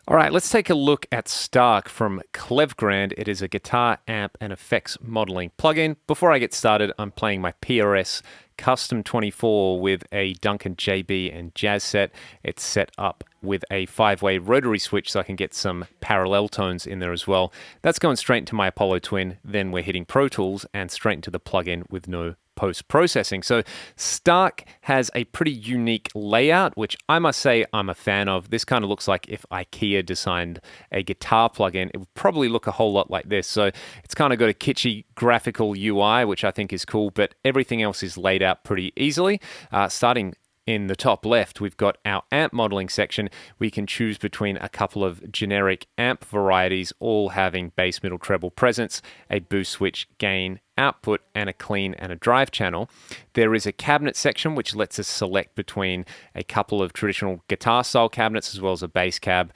All right, let's take a look at Stark from Klevgrand. It is a guitar amp and effects modeling plugin. Before I get started, I'm playing my PRS Custom 24 with a Duncan JB and Jazz set. It's set up with a 5-way rotary switch so I can get some parallel tones in there as well. That's going straight into my Apollo Twin. Then we're hitting Pro Tools and straight into the plugin with no post-processing. So Stark has a pretty unique layout, which I must say I'm a fan of. This kind of looks like if IKEA designed a guitar plugin, it would probably look a whole lot like this. So it's kind of got a kitschy graphical UI, which I think is cool, but everything else is laid out pretty easily. Starting in the top left, we've got our amp modeling section. We can choose between a couple of generic amp varieties, all having bass, middle, treble presence, a boost switch, gain, output, and a clean and a drive channel. There is a cabinet section which lets us select between a couple of traditional guitar style cabinets as well as a bass cab,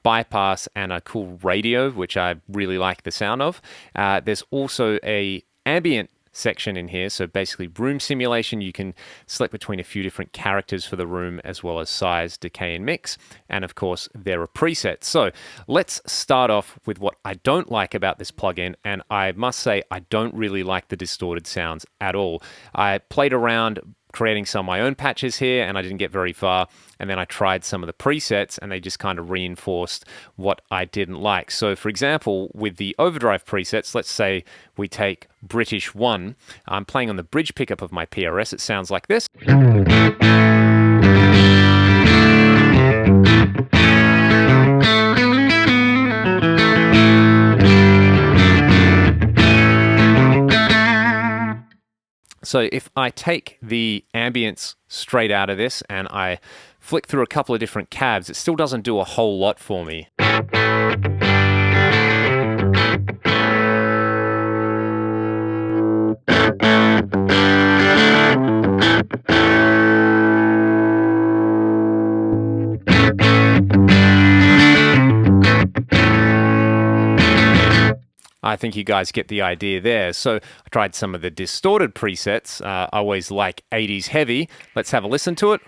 bypass, and a cool radio, which I really like the sound of. There's also a ambient section in here, so basically room simulation. You can select between a few different characters for the room as well as size, decay, and mix, and of course there are presets. So let's start off with what I don't like about this plugin, and I must say I don't really like the distorted sounds at all. I played around creating some of my own patches here and I didn't get very far, and then I tried some of the presets and they just kind of reinforced what I didn't like. So for example, with the overdrive presets, let's say we take British 1. I'm playing on the bridge pickup of my PRS. It sounds like this. So if I take the ambience straight out of this and I flick through a couple of different cabs, it still doesn't do a whole lot for me. I think you guys get the idea there. So I tried some of the distorted presets. I always like 80s heavy. Let's have a listen to it.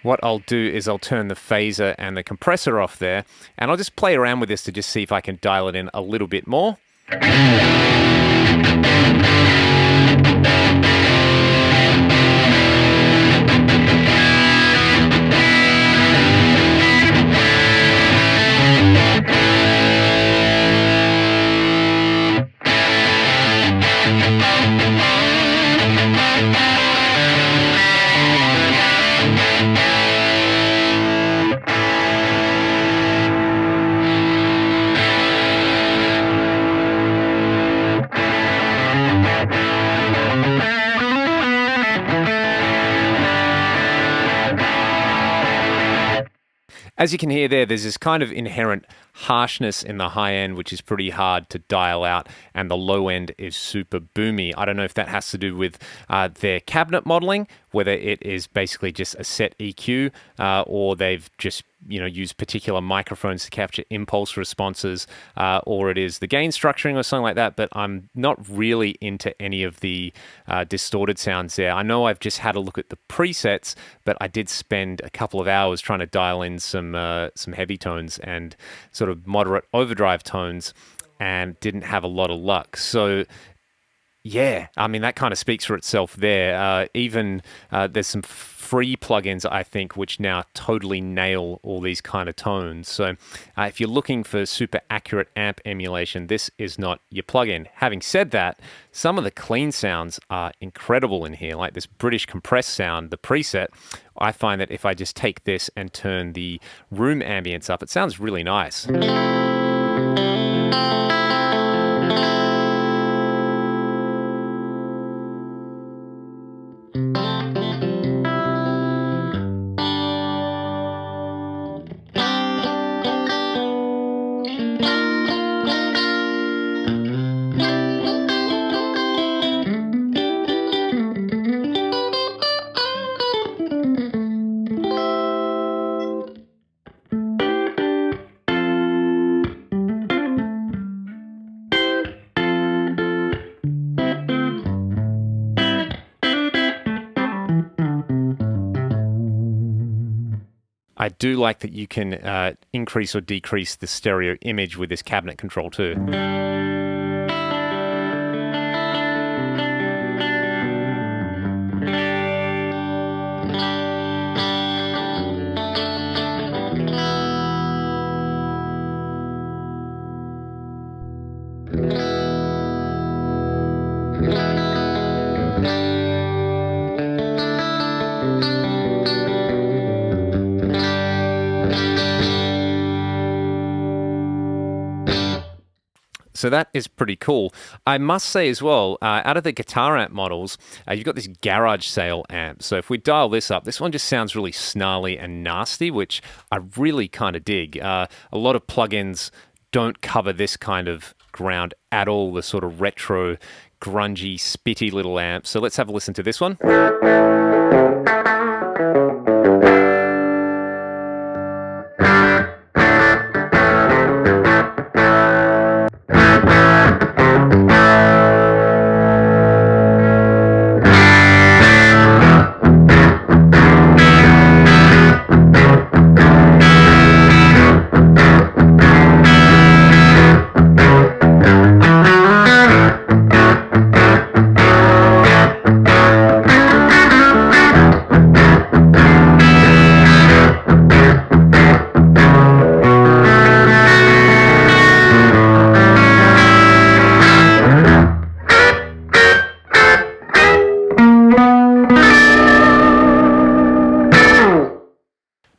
What I'll do is I'll turn the phaser and the compressor off there, and I'll just play around with this to just see if I can dial it in a little bit more. As you can hear there's this kind of inherent harshness in the high end, which is pretty hard to dial out, and the low end is super boomy. I don't know if that has to do with their cabinet modeling, whether it is basically just a set EQ, or they've just use particular microphones to capture impulse responses, or it is the gain structuring or something like that, but I'm not really into any of the distorted sounds there. I know I've just had a look at the presets, but I did spend a couple of hours trying to dial in some heavy tones and sort of moderate overdrive tones, and didn't have a lot of luck. So yeah, I mean, that kind of speaks for itself there. Even there's some free plugins, I think, which now totally nail all these kind of tones. So if you're looking for super accurate amp emulation, this is not your plugin. Having said that, some of the clean sounds are incredible in here, like this British compressed sound, the preset. I find that if I just take this and turn the room ambience up, it sounds really nice. I do like that you can increase or decrease the stereo image with this cabinet control too. So that is pretty cool. I must say as well, out of the guitar amp models, you've got this garage sale amp. So if we dial this up, this one just sounds really snarly and nasty, which I really kind of dig. A lot of plugins don't cover this kind of ground at all, the sort of retro, grungy, spitty little amp. So let's have a listen to this one.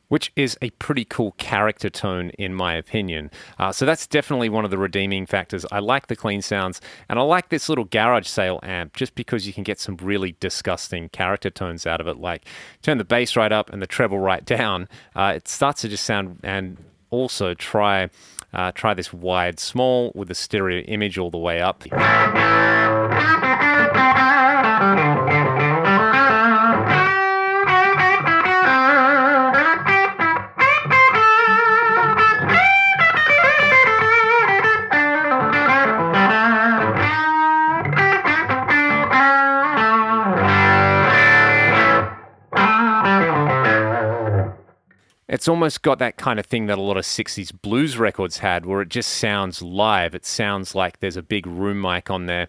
Which is a pretty cool character tone in my opinion. So that's definitely one of the redeeming factors. I like the clean sounds, and I like this little garage sale amp just because you can get some really disgusting character tones out of it. Like turn the bass right up and the treble right down. It starts to just sound, and also try this wide small with the stereo image all the way up. It's almost got that kind of thing that a lot of 60s blues records had, where it just sounds live. It sounds like there's a big room mic on there,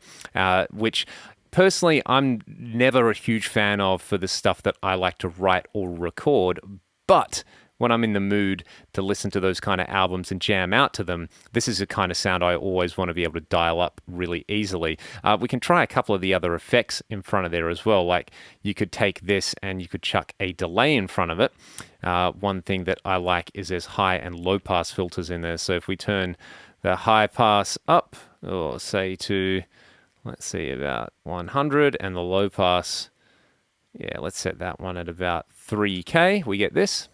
which personally I'm never a huge fan of for the stuff that I like to write or record. But when I'm in the mood to listen to those kind of albums and jam out to them, this is the kind of sound I always want to be able to dial up really easily. We can try a couple of the other effects in front of there as well. Like you could take this and you could chuck a delay in front of it. One thing that I like is there's high and low pass filters in there. So if we turn the high pass up, or say to, let's see, about 100, and the low pass, yeah, let's set that one at about 3K, we get this.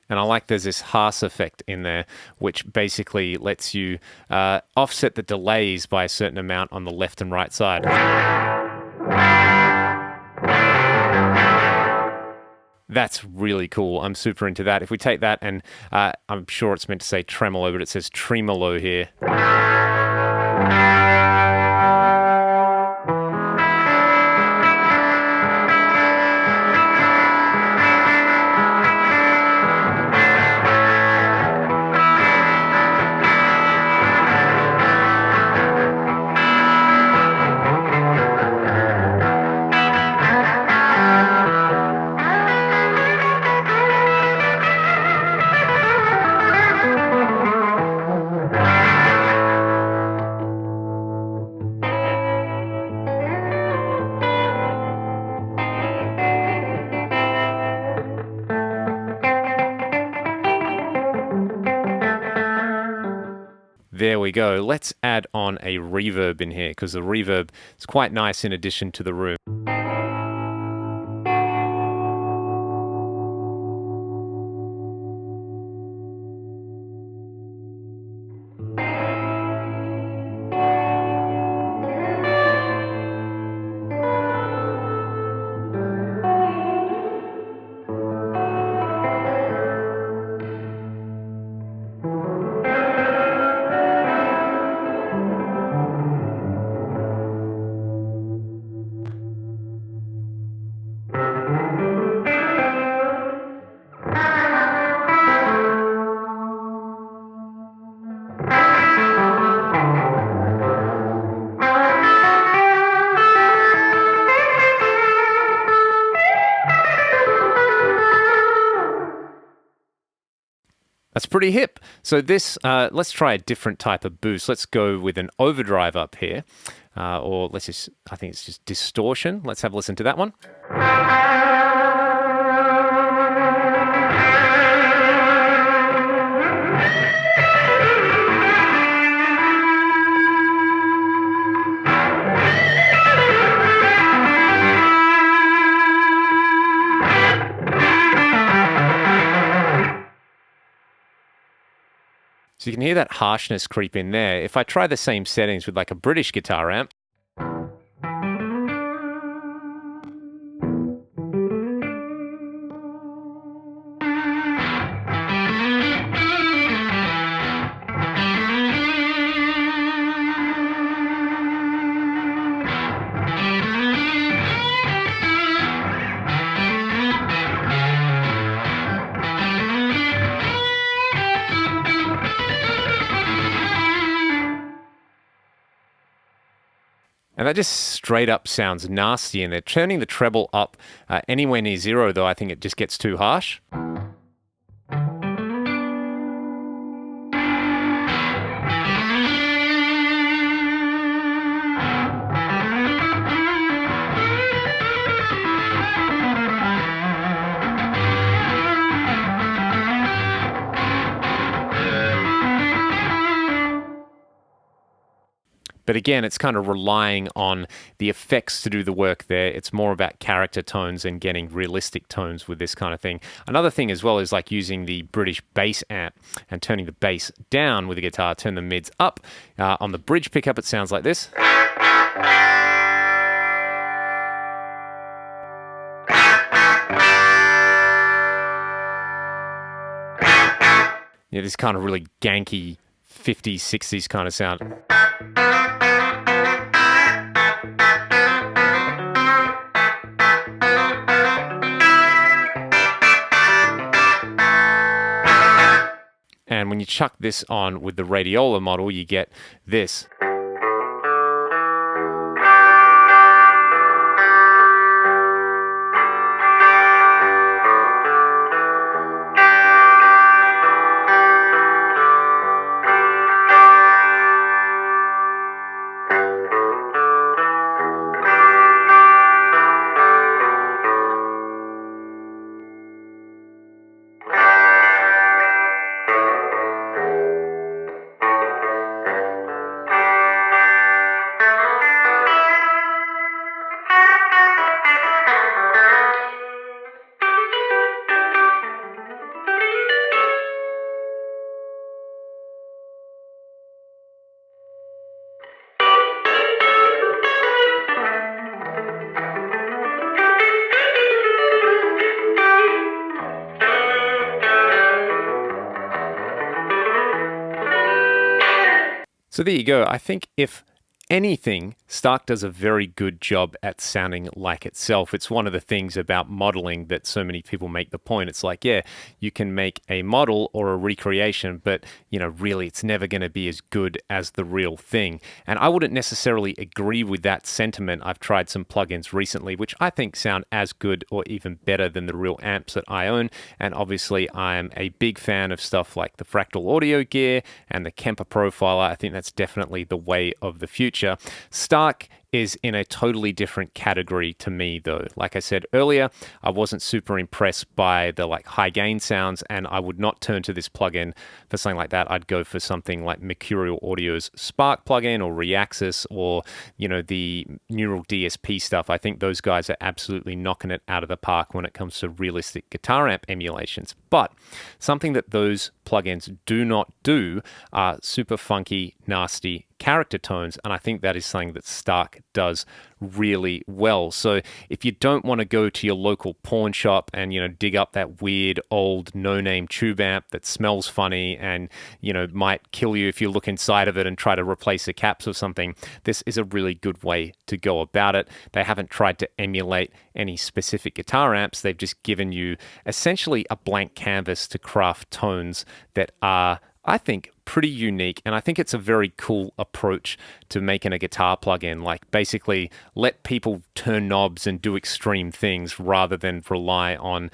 And I like there's this Haas effect in there, which basically lets you offset the delays by a certain amount on the left and right side. That's really cool. I'm super into that. If we take that, and I'm sure it's meant to say tremolo, but it says tremolo here. There we go. Let's add on a reverb in here, because the reverb is quite nice in addition to the room. pretty hip. So this, let's try a different type of boost. Let's go with an overdrive up here. Or let's just, I think it's just distortion. Let's have a listen to that one. So you can hear that harshness creep in there. If I try the same settings with like a British guitar amp, and that just straight up sounds nasty, and they're turning the treble up anywhere near zero, though I think it just gets too harsh. But again, it's kind of relying on the effects to do the work there. It's more about character tones and getting realistic tones with this kind of thing. Another thing as well is like using the British bass amp and turning the bass down with the guitar, turn the mids up. On the bridge pickup, it sounds like this. Yeah, this kind of really ganky 50s, 60s kind of sound. And when you chuck this on with the radiola model, you get this. So there you go. I think if anything, Stark does a very good job at sounding like itself. It's one of the things about modeling that so many people make the point. It's like, yeah, you can make a model or a recreation, but, you know, really it's never going to be as good as the real thing. And I wouldn't necessarily agree with that sentiment. I've tried some plugins recently, which I think sound as good or even better than the real amps that I own. And obviously I'm a big fan of stuff like the Fractal Audio Gear and the Kemper Profiler. I think that's definitely the way of the future. Stark is in a totally different category to me, though. Like I said earlier, I wasn't super impressed by the like high gain sounds, and I would not turn to this plugin for something like that. I'd go for something like Mercurial Audio's Spark plugin or Reaxis or, you know, the Neural DSP stuff. I think those guys are absolutely knocking it out of the park when it comes to realistic guitar amp emulations. But something that those plugins do not do are super funky, nasty character tones, and I think that is something that Stark does really well. So if you don't want to go to your local pawn shop and, you know, dig up that weird old no-name tube amp that smells funny and, you know, might kill you if you look inside of it and try to replace the caps or something, this is a really good way to go about it. They haven't tried to emulate any specific guitar amps. They've just given you essentially a blank canvas to craft tones that are, I think, pretty unique, and I think it's a very cool approach to making a guitar plugin. Like basically let people turn knobs and do extreme things rather than rely on,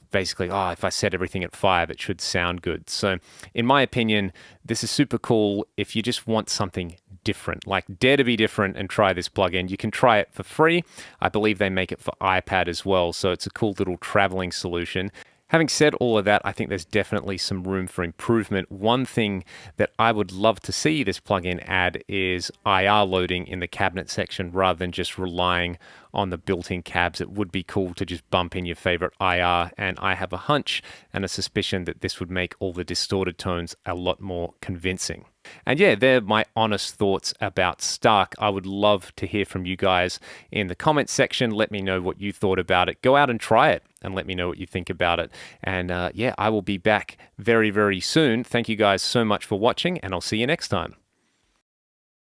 basically, if I set everything at 5, it should sound good. So in my opinion, this is super cool if you just want something different. Like, dare to be different and try this plugin. You can try it for free. I believe they make it for iPad as well, so it's a cool little traveling solution. Having said all of that, I think there's definitely some room for improvement. One thing that I would love to see this plugin add is IR loading in the cabinet section rather than just relying on the built-in cabs. It would be cool to just bump in your favorite IR, and I have a hunch and a suspicion that this would make all the distorted tones a lot more convincing. And yeah, they're my honest thoughts about Stark. I would love to hear from you guys in the comments section. Let me know what you thought about it. Go out and try it and let me know what you think about it. And yeah, I will be back very, very soon. Thank you guys so much for watching, and I'll see you next time.